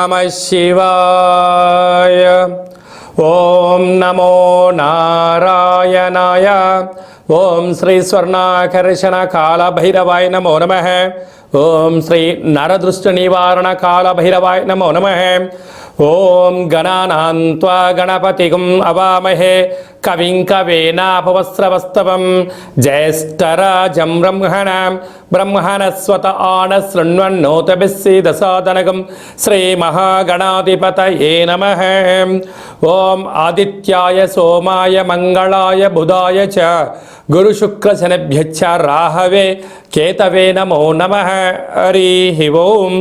नमः शिवाय। ओम नमो नारायणाय। ओम श्री स्वर्णाकर्षण काल भैरवाय नमो नमः। ओम श्री नरदृष्ट निवारण काल भैरवाय नमो नमः। ओम गणानां त्वा गणपतिगुं अवामहे कविं कवीनापवस्त्रवस्तवं ज्येष्ठराजं ब्रह्मणस्पत आनशृण्वन्नोतभिस्सीदसादनगं श्रीमहागणाधिपतये नमः। ओम आदित्याय सोमाय मंगलाय बुधाय च गुरुशुक्रशनिभ्यश्च राहवे केतवे नमो नमः। हरि ओम।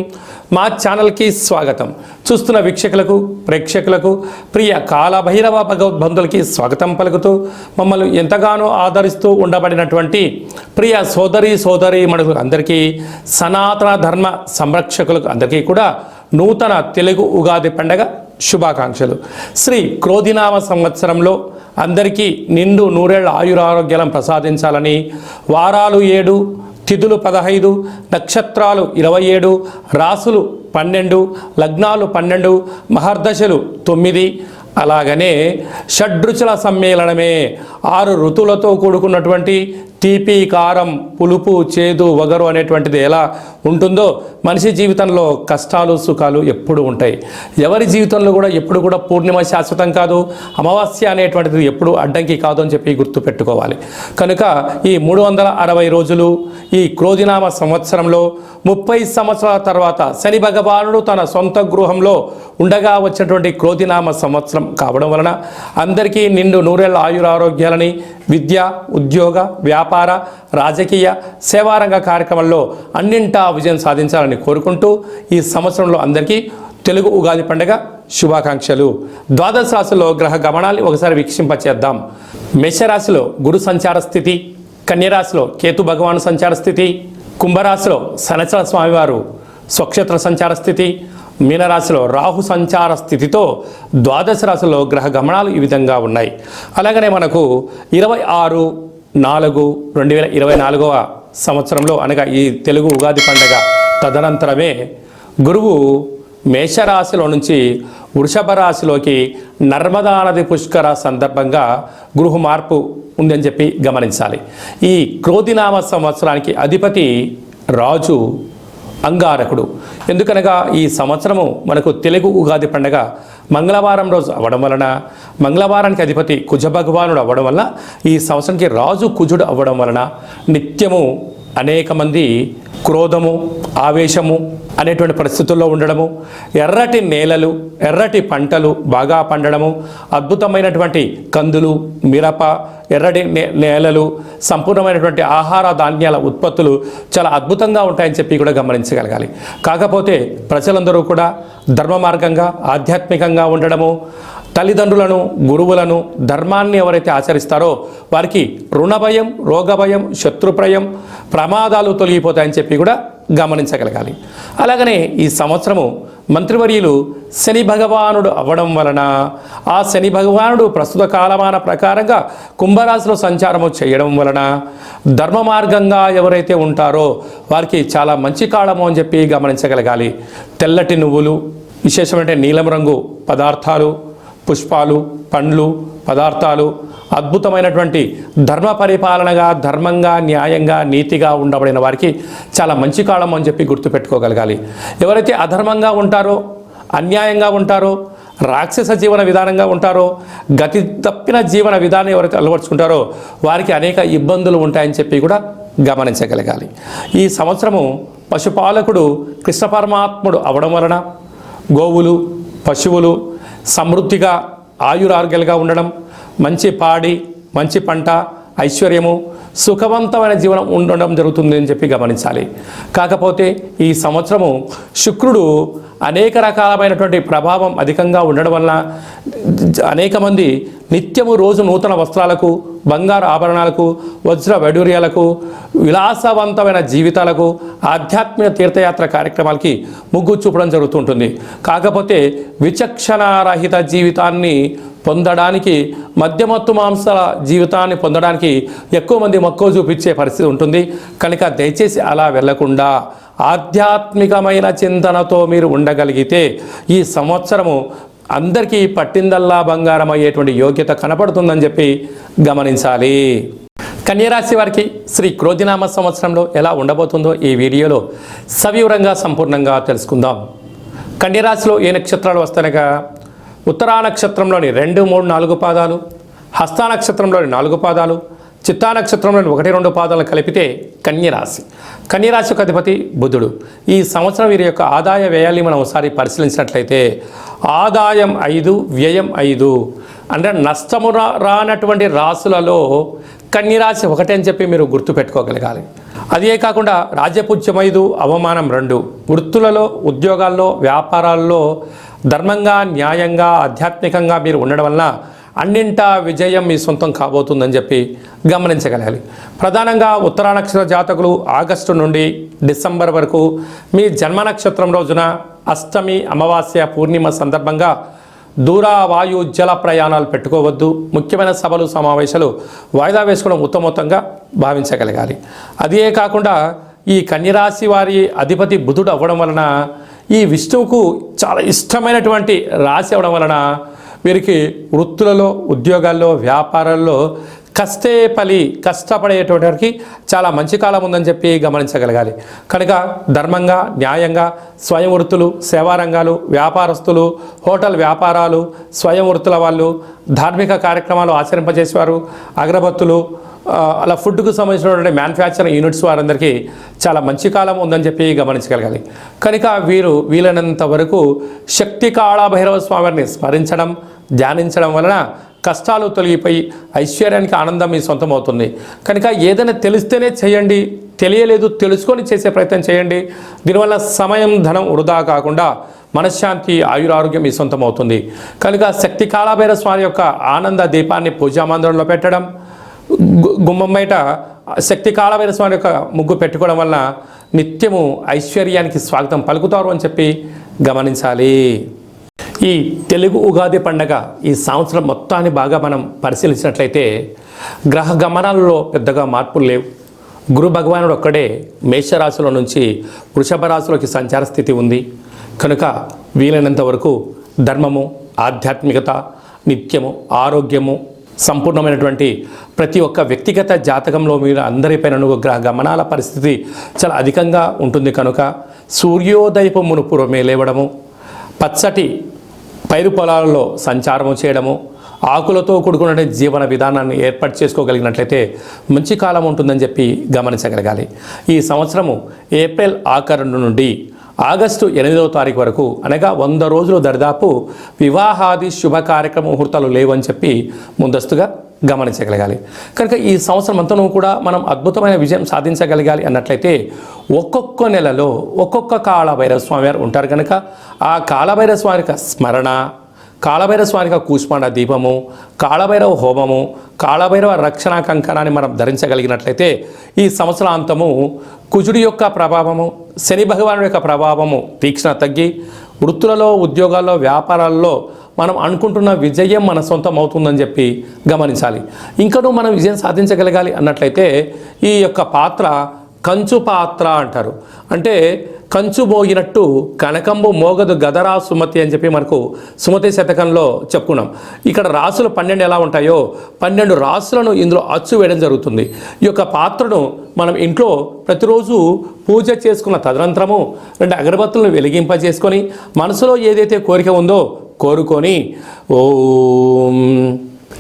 మా ఛానల్కి స్వాగతం. చూస్తున్న వీక్షకులకు ప్రేక్షకులకు ప్రియ కాలభైరవ భగవద్బంధులకి స్వాగతం పలుకుతూ మమ్మల్ని ఎంతగానో ఆదరిస్తూ ఉండబడినటువంటి ప్రియ సోదరి మనులకు అందరికీ సనాతన ధర్మ సంరక్షకులకు అందరికీ కూడా నూతన తెలుగు ఉగాది పండగ శుభాకాంక్షలు. శ్రీ క్రోధినామ సంవత్సరంలో అందరికీ నిండు నూరేళ్ల ఆయురారోగ్యాలను ప్రసాదించాలని, వారాలు 7, తిథులు 15, నక్షత్రాలు 27, రాసులు 12, లగ్నాలు 12, మహర్దశలు 9, అలాగనే షడ్రుచుల సమ్మేళనమే 6 ఋతువులతో కూడుకున్నటువంటి తీపి, కారం, పులుపు, చేదు, వగరు అనేటువంటిది ఎలా ఉంటుందో మనిషి జీవితంలో కష్టాలు సుఖాలు ఎప్పుడు ఉంటాయి. ఎవరి జీవితంలో కూడా ఎప్పుడు కూడా పూర్ణిమ శాశ్వతం కాదు, అమావాస్య అనేటువంటిది ఎప్పుడు అడ్డంకి కాదు అని చెప్పి గుర్తుపెట్టుకోవాలి. కనుక ఈ 360 రోజులు ఈ క్రోధినామ సంవత్సరంలో 30 సంవత్సరాల తర్వాత శని భగవానుడు తన సొంత గృహంలో ఉండగా వచ్చినటువంటి క్రోధినామ సంవత్సరం కావడం వలన అందరికీ నిండు నూరేళ్ల ఆయురారోగ్యాలని, విద్య, ఉద్యోగ, వ్యాపార, రాజకీయ, సేవారంగ కార్యక్రమాల్లో అన్నింటా విజయం సాధించాలని కోరుకుంటూ ఈ సంవత్సరంలో అందరికీ తెలుగు ఉగాది పండుగ శుభాకాంక్షలు. ద్వాదశ రాశిలో గ్రహ గమనాన్ని ఒకసారి వీక్షింపచేద్దాం. మేషరాశిలో గురు సంచార స్థితి, కన్యరాశిలో కేతు భగవాను సంచార స్థితి, కుంభరాశిలో శనిచర స్వామివారు స్వక్షేత్ర సంచార స్థితి, మీనరాశిలో రాహు సంచార స్థితితో ద్వాదశ రాశిలో గ్రహ గమనాలు ఈ విధంగా ఉన్నాయి. అలాగనే మనకు 26/4/2024 సంవత్సరంలో అనగా ఈ తెలుగు ఉగాది పండుగ తదనంతరమే గురువు మేషరాశిలో నుంచి వృషభ రాశిలోకి నర్మదా నది పుష్కర సందర్భంగా గృహ మార్పు ఉందని చెప్పి గమనించాలి. ఈ క్రోధినామ సంవత్సరానికి అధిపతి రాజు అంగారకుడు. ఎందుకనగా ఈ సంవత్సరము మనకు తెలుగు ఉగాది పండుగ మంగళవారం రోజు అవ్వడం వలన, మంగళవారానికి అధిపతి కుజ భగవానుడు అవ్వడం వలన, ఈ సంవత్సరానికి రాజు కుజుడు అవ్వడం వలన నిత్యము అనేక మంది క్రోధము, ఆవేశము అనేటువంటి పరిస్థితుల్లో ఉండడము, ఎర్రటి నేలలు, ఎర్రటి పంటలు బాగా పండడము, అద్భుతమైనటువంటి కందులు, మిరప, ఎర్రటి నేలలు, సంపూర్ణమైనటువంటి ఆహార ధాన్యాల ఉత్పత్తులు చాలా అద్భుతంగా ఉంటాయని చెప్పి కూడా గమనించగలగాలి. కాకపోతే ప్రజలందరూ కూడా ధర్మ మార్గంగా, ఆధ్యాత్మికంగా ఉండడము, తల్లిదండ్రులను, గురువులను, ధర్మాన్ని ఎవరైతే ఆచరిస్తారో వారికి రుణభయం, రోగభయం, శత్రుప్రయం, ప్రమాదాలు తొలగిపోతాయని చెప్పి కూడా గమనించగలగాలి. అలాగనే ఈ సంవత్సరము మంత్రివర్యులు శని భగవానుడు అవ్వడం వలన, ఆ శని భగవానుడు ప్రస్తుత కాలమాన ప్రకారంగా కుంభరాశిలో సంచారము చేయడం వలన ధర్మ మార్గంగా ఎవరైతే ఉంటారో వారికి చాలా మంచి కాలము అని చెప్పి గమనించగలగాలి. తెల్లటి నువ్వులు, విశేషమైన నీలం రంగు పదార్థాలు, పుష్పాలు, పండ్లు, పదార్థాలు, అద్భుతమైనటువంటి ధర్మ పరిపాలనగా, ధర్మంగా, న్యాయంగా, నీతిగా ఉండబడిన వారికి చాలా మంచి కాలం అని చెప్పి గుర్తుపెట్టుకోగలగాలి. ఎవరైతే అధర్మంగా ఉంటారో, అన్యాయంగా ఉంటారో, రాక్షస జీవన విధానంగా ఉంటారో, గతి తప్పిన జీవన విధానం ఎవరైతే అలవర్చుకుంటారో వారికి అనేక ఇబ్బందులు ఉంటాయని చెప్పి కూడా గమనించగలగాలి. ఈ సంవత్సరము పశుపాలకుడు కృష్ణ పరమాత్ముడు అవడం వలన గోవులు, పశువులు సమృద్ధిగా ఆయురారోగ్యాలుగా ఉండడం, మంచి పాడి, మంచి పంట, ఐశ్వర్యము, సుఖవంతమైన జీవనం ఉండడం జరుగుతుంది అని చెప్పి గమనించాలి. కాకపోతే ఈ సంవత్సరము శుక్రుడు అనేక రకాలమైనటువంటి ప్రభావం అధికంగా ఉండడం వలన అనేక మంది నిత్యము రోజు నూతన వస్త్రాలకు, బంగారు ఆభరణాలకు, వజ్ర వైడూర్యాలకు, విలాసవంతమైన జీవితాలకు, ఆధ్యాత్మిక తీర్థయాత్ర కార్యక్రమాలకి మొగ్గు చూపడం జరుగుతుంటుంది. కాకపోతే విచక్షణారహిత జీవితాన్ని పొందడానికి, మద్యమత్తు మాంసాల జీవితాన్ని పొందడానికి ఎక్కువ మంది మక్కువ చూపించే పరిస్థితి ఉంటుంది. కనుక దయచేసి అలా వెళ్లకుండా ఆధ్యాత్మికమైన చింతనతో మీరు ఉండగలిగితే ఈ సంవత్సరము అందరికీ పట్టిందల్లా బంగారం అయ్యేటువంటి యోగ్యత కనపడుతుందని చెప్పి గమనించాలి. కన్యరాశి వారికి శ్రీ క్రోధినామ సంవత్సరంలో ఎలా ఉండబోతుందో ఈ వీడియోలో సవివరంగా సంపూర్ణంగా తెలుసుకుందాం. కన్యరాశిలో ఏ నక్షత్రాలు వస్తాయనగా ఉత్తరా నక్షత్రంలోని 2, 3, 4 పాదాలు, హస్తా నక్షత్రంలోని 4 పాదాలు, చిత్తా నక్షత్రంలోని 1, 2 పాదాలు కలిపితే కన్యరాశి. కన్యరాశి యొక్క అధిపతి బుధుడు. ఈ సంవత్సరం వీరి యొక్క ఆదాయ వ్యయాన్ని మనం ఒకసారి పరిశీలించినట్లయితే ఆదాయం 5, వ్యయం 5 అంటే నష్టము రానటువంటి రాశులలో కన్యరాశి 1 అని చెప్పి మీరు గుర్తుపెట్టుకోగలగాలి. అదే కాకుండా రాజ్యపూజ్యం 5, అవమానం 2. వృత్తులలో, ఉద్యోగాల్లో, వ్యాపారాల్లో ధర్మంగా, న్యాయంగా, ఆధ్యాత్మికంగా మీరు ఉండడం వలన అన్నింటా విజయం మీ సొంతం కాబోతుందని చెప్పి గమనించగలగాలి. ప్రధానంగా ఉత్తరా నక్షత్ర జాతకులు ఆగస్టు నుండి డిసెంబర్ వరకు మీ జన్మ నక్షత్రం రోజున అష్టమి, అమావాస్య, పూర్ణిమ సందర్భంగా దూర, వాయు, జల ప్రయాణాలు పెట్టుకోవద్దు. ముఖ్యమైన సభలు, సమావేశాలు వాయిదా వేసుకోవడం ఉత్తమోత్తంగా భావించగలగాలి. అదే కాకుండా ఈ కన్యరాశి వారి అధిపతి బుధుడు అవ్వడం వలన ఈ విష్ణువుకు చాలా ఇష్టమైనటువంటి రాశి అవ్వడం వలన వీరికి వృత్తులలో, ఉద్యోగాల్లో, వ్యాపారాల్లో కష్టపడేటువంటి వారికి చాలా మంచి కాలం ఉందని చెప్పి గమనించగలగాలి. కనుక ధర్మంగా, న్యాయంగా స్వయం వృత్తులు, సేవా రంగాలు, వ్యాపారస్తులు, హోటల్ వ్యాపారాలు, స్వయం వృత్తుల వాళ్ళు, ధార్మిక కార్యక్రమాలు ఆచరింపజేసేవారు, అగరబత్తులు, అలా ఫుడ్కు సంబంధించినటువంటి మ్యానుఫ్యాక్చరింగ్ యూనిట్స్ వారందరికీ చాలా మంచి కాలం ఉందని చెప్పి గమనించగలగాలి. కనుక వీరు వీలైనంత వరకు శక్తి కాళభైరవ స్వామిని స్మరించడం, ధ్యానించడం వలన కష్టాలు తొలగిపోయి ఐశ్వర్యానికి ఆనందం మీ సొంతం అవుతుంది. కనుక ఏదైనా తెలిస్తేనే చేయండి, తెలియలేదు తెలుసుకొని చేసే ప్రయత్నం చేయండి. దీనివల్ల సమయం, ధనం వృధా కాకుండా మనశ్శాంతి, ఆయురారోగ్యం మీ సొంతం అవుతుంది. కనుక శక్తి కాళభైరవ స్వామి యొక్క ఆనంద దీపాన్ని పూజా మందిరంలో పెట్టడం, గుమ్మం బయట శక్తి కాళభైరవ స్వామి యొక్క ముగ్గు పెట్టుకోవడం వలన నిత్యము ఐశ్వర్యానికి స్వాగతం పలుకుతారు అని చెప్పి గమనించాలి. ఈ తెలుగు ఉగాది పండగ ఈ సంవత్సరం మొత్తాన్ని బాగా మనం పరిశీలించినట్లయితే గ్రహ గమనాలలో పెద్దగా మార్పులు లేవు. గురు భగవానుడు ఒక్కడే మేషరాశిలో నుంచి వృషభ రాశిలోకి సంచార స్థితి ఉంది. కనుక వీలైనంత వరకు ధర్మము, ఆధ్యాత్మికత, నిత్యము, ఆరోగ్యము, సంపూర్ణమైనటువంటి ప్రతి ఒక్క వ్యక్తిగత జాతకంలో మీరు అందరిపైన గ్రహ గమనాల పరిస్థితి చాలా అధికంగా ఉంటుంది. కనుక సూర్యోదయపు మునుపురమే లేవడము, పచ్చటి పైరు పొలాలలో సంచారము చేయడము, ఆకులతో కూడుకున్న జీవన విధానాన్ని ఏర్పాటు చేసుకోగలిగినట్లయితే మంచి కాలం ఉంటుందని చెప్పి గమనించగలగాలి. ఈ సంవత్సరము ఏప్రిల్ ఆఖరు నుండి ఆగస్టు 8వ తారీఖు వరకు అనగా 100 రోజులు దరిదాపు వివాహాది శుభ కార్యక్రమ ముహూర్తాలు లేవని చెప్పి ముందస్తుగా గమనించగలగాలి. కనుక ఈ సంవత్సరం అంతనూ కూడా మనం అద్భుతమైన విజయం సాధించగలగాలి అన్నట్లయితే ఒక్కొక్క నెలలో ఒక్కొక్క కాళభైరవ స్వామి వారు ఉంటారు. కనుక ఆ కాళభైరవ స్వామి యొక్క స్మరణ, కాళభైరవ స్వామి యొక్క కూష్మాండ దీపము, కాళభైరవ హోమము, కాళభైరవ రక్షణ కంకణాన్ని మనం ధరించగలిగినట్లయితే ఈ సంవత్సరాంతము కుజుడి యొక్క ప్రభావము, శని భగవానుడి యొక్క ప్రభావము తీక్షణ తగ్గి వృత్తులలో, ఉద్యోగాల్లో, వ్యాపారాల్లో మనం అనుకుంటున్న విజయం మన సొంతం అవుతుందని చెప్పి గమనించాలి. ఇంకనూ మనం విజయం సాధించగలగాలి అన్నట్లయితే ఈ యొక్క పాత్ర కంచు పాత్ర అంటారు. అంటే కంచు మోగినట్టు కనకంబు మోగదు గదరా సుమతి అని చెప్పి మనకు సుమతి శతకంలో చెప్పుకున్నాం. ఇక్కడ రాసులు 12 ఎలా ఉంటాయో 12 రాసులను ఇందులో అచ్చు వేయడం జరుగుతుంది. ఈ యొక్క పాత్రను మనం ఇంట్లో ప్రతిరోజు పూజ చేసుకున్న తదనంతరము 2 అగరబత్తులను వెలిగింపజేసుకొని మనసులో ఏదైతే కోరిక ఉందో కోరుకొని ఓం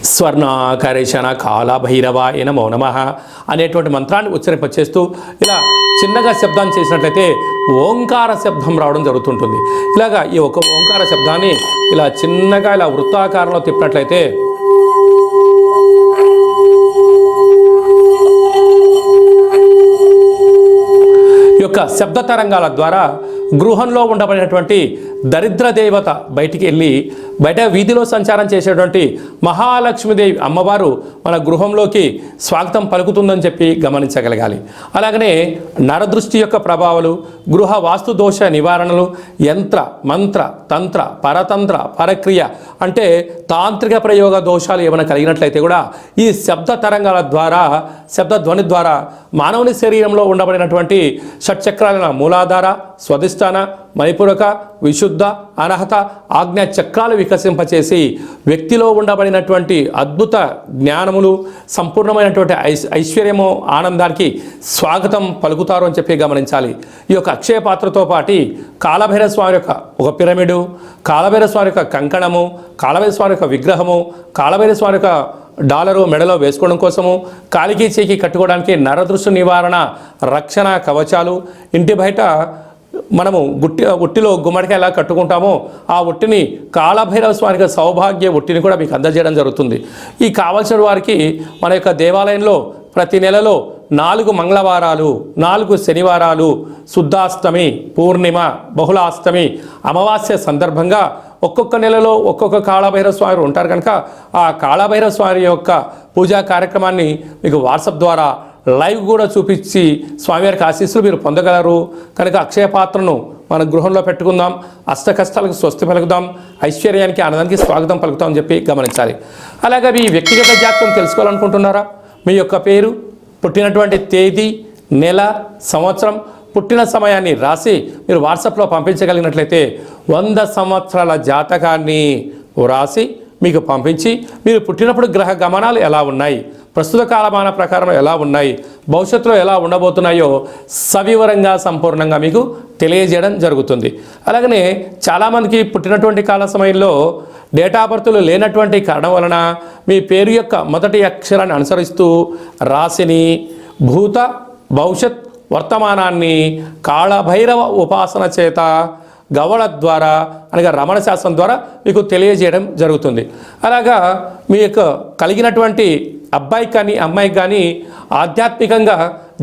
స్వర్ణాకరేషణ కాళభైరవాయ నమో నమః అనేటువంటి మంత్రాన్ని ఉచ్చరింపచేస్తూ ఇలా చిన్నగా శబ్దాన్ని చేసినట్లయితే ఓంకార శబ్దం రావడం జరుగుతుంటుంది. ఇలాగా ఈ ఒక ఓంకార శబ్దాన్ని ఇలా చిన్నగా ఇలా వృత్తాకారంలో తిప్పినట్లయితే ఈ యొక్క శబ్ద తరంగాల ద్వారా గృహంలో ఉండబడినటువంటి దరిద్ర దేవత బయటికి వెళ్ళి బయట వీధిలో సంచారం చేసేటువంటి మహాలక్ష్మీదేవి అమ్మవారు మన గృహంలోకి స్వాగతం పలుకుతుందని చెప్పి గమనించగలగాలి. అలాగనే నరదృష్టి యొక్క ప్రభావాలు, గృహ వాస్తు దోష నివారణలు, యంత్ర మంత్ర తంత్ర పరతంత్ర పరక్రియ అంటే తాంత్రిక ప్రయోగ దోషాలు ఏమైనా కలిగినట్లయితే కూడా ఈ శబ్ద తరంగాల ద్వారా, శబ్ద ధ్వని ద్వారా మానవుని శరీరంలో ఉండబడినటువంటి షట్చక్రాల మూలాధార, స్వధిష్టాన, మణిపూరక, విశుద్ధ, అనహత, ఆజ్ఞా చక్రాలు వికసింపచేసి వ్యక్తిలో ఉండబడినటువంటి అద్భుత జ్ఞానములు, సంపూర్ణమైనటువంటి ఐశ్వర్యము, ఆనందానికి స్వాగతం పలుకుతారు అని చెప్పి గమనించాలి. ఈ యొక్క అక్షయ పాత్రతో పాటు కాలభైరవ స్వామి యొక్క ఒక పిరమిడు, కాలభైరవ స్వామి యొక్క కంకణము, కాలభైరవ స్వామి యొక్క విగ్రహము, కాలభైరవ స్వామి యొక్క డాలరు మెడలో వేసుకోవడం కోసము, కాలికి చేకి కట్టుకోవడానికి నరదృష్టి నివారణ రక్షణ కవచాలు, ఇంటి బయట మనము ఉట్టిలో గుమ్మడికాయ ఎలా కట్టుకుంటామో ఆ ఉట్టిని కాలభైరవ స్వామికి సౌభాగ్య ఉట్టిని కూడా మీకు అందజేయడం జరుగుతుంది. ఈ కావలసిన వారికి మన యొక్క దేవాలయంలో ప్రతి నెలలో 4 మంగళవారాలు, 4 శనివారాలు, శుద్ధాష్టమి, పూర్ణిమ, బహుళాష్టమి, అమావాస్య సందర్భంగా ఒక్కొక్క నెలలో ఒక్కొక్క కాళభైరవ స్వామి ఉంటారు కనుక ఆ కాళభైరవ స్వామి యొక్క పూజా కార్యక్రమాన్ని మీకు వాట్సాప్ ద్వారా లైవ్ కూడా చూపించి స్వామివారికి ఆశీస్సులు మీరు పొందగలరు. కనుక అక్షయ పాత్రను మన గృహంలో పెట్టుకుందాం, అష్ట కష్టాలకు స్వస్తి పలుకుదాం, ఐశ్వర్యానికి ఆనందానికి స్వాగతం పలుకుతాం అని చెప్పి గమనించాలి. అలాగే మీ వ్యక్తిగత జాతకం తెలుసుకోవాలనుకుంటున్నారా? మీ యొక్క పేరు, పుట్టినటువంటి తేదీ, నెల, సంవత్సరం, పుట్టిన సమయాన్ని రాసి మీరు వాట్సాప్లో పంపించగలిగినట్లయితే 100 సంవత్సరాల జాతకాన్ని రాసి మీకు పంపించి మీరు పుట్టినప్పుడు గ్రహ గమనాలు ఎలా ఉన్నాయి, ప్రస్తుత కాలమాన ప్రకారం ఎలా ఉన్నాయి, భవిష్యత్తులో ఎలా ఉండబోతున్నాయో సవివరంగా సంపూర్ణంగా మీకు తెలియజేయడం జరుగుతుంది. అలాగనే చాలామందికి పుట్టినటువంటి కాల సమయంలో డేటా బర్త్లు లేనటువంటి కారణం వలన మీ పేరు యొక్క మొదటి అక్షరాన్ని అనుసరిస్తూ రాశిని, భూత భవిష్యత్ వర్తమానాన్ని కాళభైరవ ఉపాసన చేత గవళ ద్వారా అనగా రమణ శాస్త్రం ద్వారా మీకు తెలియజేయడం జరుగుతుంది. అలాగా మీ యొక్క కలిగినటువంటి అబ్బాయికి కానీ అమ్మాయికి కానీ ఆధ్యాత్మికంగా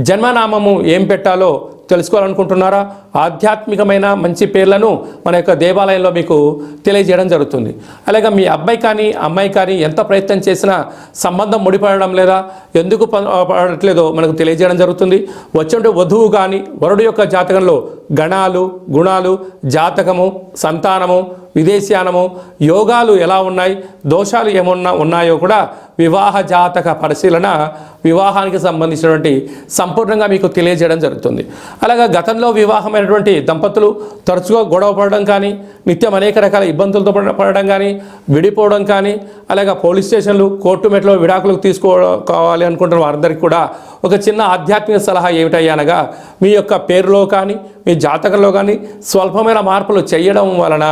జన్మనామము ఏం పెట్టాలో తెలుసుకోవాలనుకుంటున్నారా? ఆధ్యాత్మికమైన మంచి పేర్లను మన యొక్క దేవాలయంలో మీకు తెలియజేయడం జరుగుతుంది. అలాగే మీ అబ్బాయి కానీ అమ్మాయి కానీ ఎంత ప్రయత్నం చేసినా సంబంధం ముడిపడడం లేదా, ఎందుకు పడట్లేదో మనకు తెలియజేయడం జరుగుతుంది. వచ్చే వధువు కానీ వరుడు యొక్క జాతకంలో గణాలు, గుణాలు, జాతకము, సంతానము, విదేశీయానము, యోగాలు ఎలా ఉన్నాయి, దోషాలు ఏమన్నా ఉన్నాయో కూడా వివాహ జాతక పరిశీలన, వివాహానికి సంబంధించినటువంటి సంపూర్ణంగా మీకు తెలియజేయడం జరుగుతుంది. అలాగే గతంలో వివాహమైనటువంటి దంపతులు తరచుగా గొడవ పడడం కానీ, నిత్యం అనేక రకాల ఇబ్బందులతో పడడం కానీ, విడిపోవడం కానీ, అలాగే పోలీస్ స్టేషన్లు, కోర్టు మెట్లో విడాకులకు తీసుకోవాలి అనుకుంటున్న వారందరికీ కూడా ఒక చిన్న ఆధ్యాత్మిక సలహా ఏమిటయ్యా అనగా, మీ యొక్క పేరులో కానీ మీ జాతకంలో కానీ స్వల్పమైన మార్పులు చేయడం వలన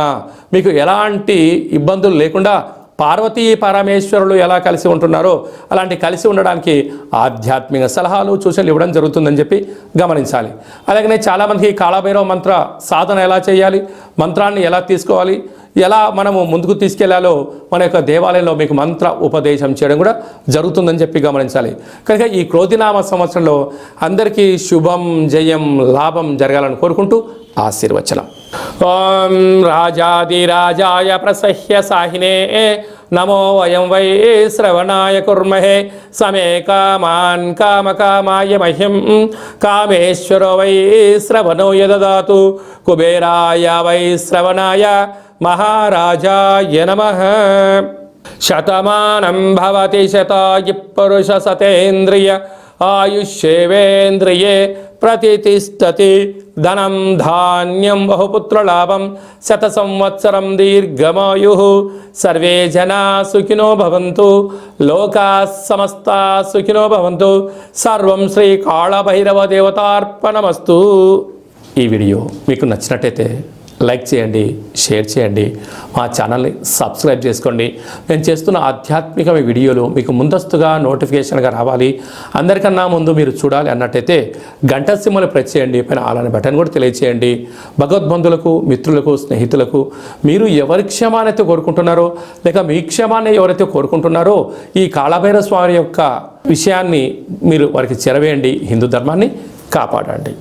మీకు ఎలాంటి ఇబ్బందులు లేకుండా పార్వతీ పరమేశ్వరులు ఎలా కలిసి ఉంటున్నారో అలాంటి కలిసి ఉండడానికి ఆధ్యాత్మిక సలహాలు సూచనలు ఇవ్వడం జరుగుతుందని చెప్పి గమనించాలి. అలాగనే చాలామందికి కాళభైరవ మంత్ర సాధన ఎలా చేయాలి, మంత్రాన్ని ఎలా తీసుకోవాలి, ఎలా మనము ముందుకు తీసుకెళ్లాలో మన యొక్క దేవాలయంలో మీకు మంత్ర ఉపదేశం చేయడం కూడా జరుగుతుందని చెప్పి గమనించాలి. కనుక ఈ క్రోధినామ సంవత్సరంలో అందరికీ శుభం, జయం, లాభం జరగాలని కోరుకుంటూ ఆశీర్వచనం. ఓం రాజాదిరాజాయ ప్రసహ్య సాహినే నమో వయం వై శ్రవణాయ కుర్మహే సమే కామాన్ కామకామాయ మహ్యం కామేశ్వరో వై శ్రవణో యదదాతు కుబేరాయ వై శ్రవణాయ మహారాజాయ నమః. శతమానం భవతి శతాయు పురుష సతేంద్రియ ఆయుష్యేవేంద్రియే ప్రతితిష్టతి ధనం ధాన్యం బహుపుత్రలాభం శత సంవత్సరం దీర్ఘమాయు. సర్వే జనా సుఖినో భవంతు, లోకా సమస్తా సుఖినో భవంతు. సర్వం శ్రీ కాళభైరవ దేవతార్పణమస్తు. ఈ వీడియో మీకు నచ్చినట్టయితే లైక్ చేయండి, షేర్ చేయండి, మా ఛానల్ని సబ్స్క్రైబ్ చేసుకోండి. నేను చేస్తున్న ఆధ్యాత్మిక వీడియోలు మీకు ముందస్తుగా నోటిఫికేషన్గా రావాలి, అందరికన్నా ముందు మీరు చూడాలి అన్నట్టయితే గంట సింబల్ ప్రెస్ చేయండి, పైన అలానే బటన్ కూడా తెలియచేయండి. భగవద్బంధులకు, మిత్రులకు, స్నేహితులకు మీరు ఎవరి క్షేమానైతే కోరుకుంటున్నారో లేక మీ క్షేమాన్ని ఎవరైతే కోరుకుంటున్నారో ఈ కాళభైరవ స్వామి యొక్క విషయాన్ని మీరు వారికి చేరవేయండి. హిందూ ధర్మాన్ని కాపాడండి.